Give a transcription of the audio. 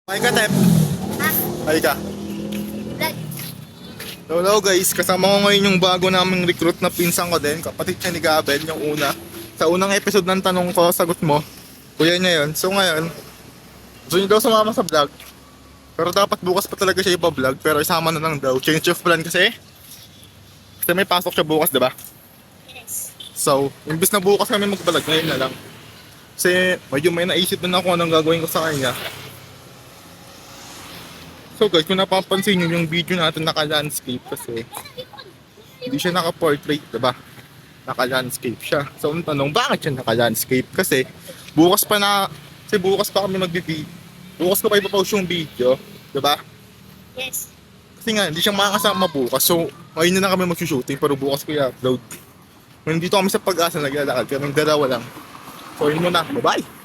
Ay ka, Tep. Ay ka. Hello guys, kasama ko ngayon yung bago naming recruit na pinsan ko din. Kapatid siya ni Gabel, yung una. Sa unang episode ng tanong ko, sagot mo. Kuya niya yun. So ngayon, gusto niya daw sumama sa vlog. Pero dapat bukas pa talaga siya ipa-vlog. Pero isama na lang daw. Change of plan kasi. Kasi may pasok siya bukas, diba? Yes. So, imbis na bukas kami mag-vlog, ngayon na lang. Kasi medyo may naisip na ako anong gagawin ko sa kanya. So guys, kung napapansin nyo yung video natin naka-landscape kasi hindi siya naka-portrait, diba? Naka-landscape siya. So ang tanong, bakit siya naka-landscape? Kasi bukas pa kami mag-video. Bukas ko pa ipapost yung video, diba? Yes. Kasi nga, hindi siya makakasama bukas. So ngayon na lang kami mag-shooting pero bukas ko i-upload. Nandito kami sa Pag-asa, naglalakad kaming dalawa lang. So yun muna, bye-bye!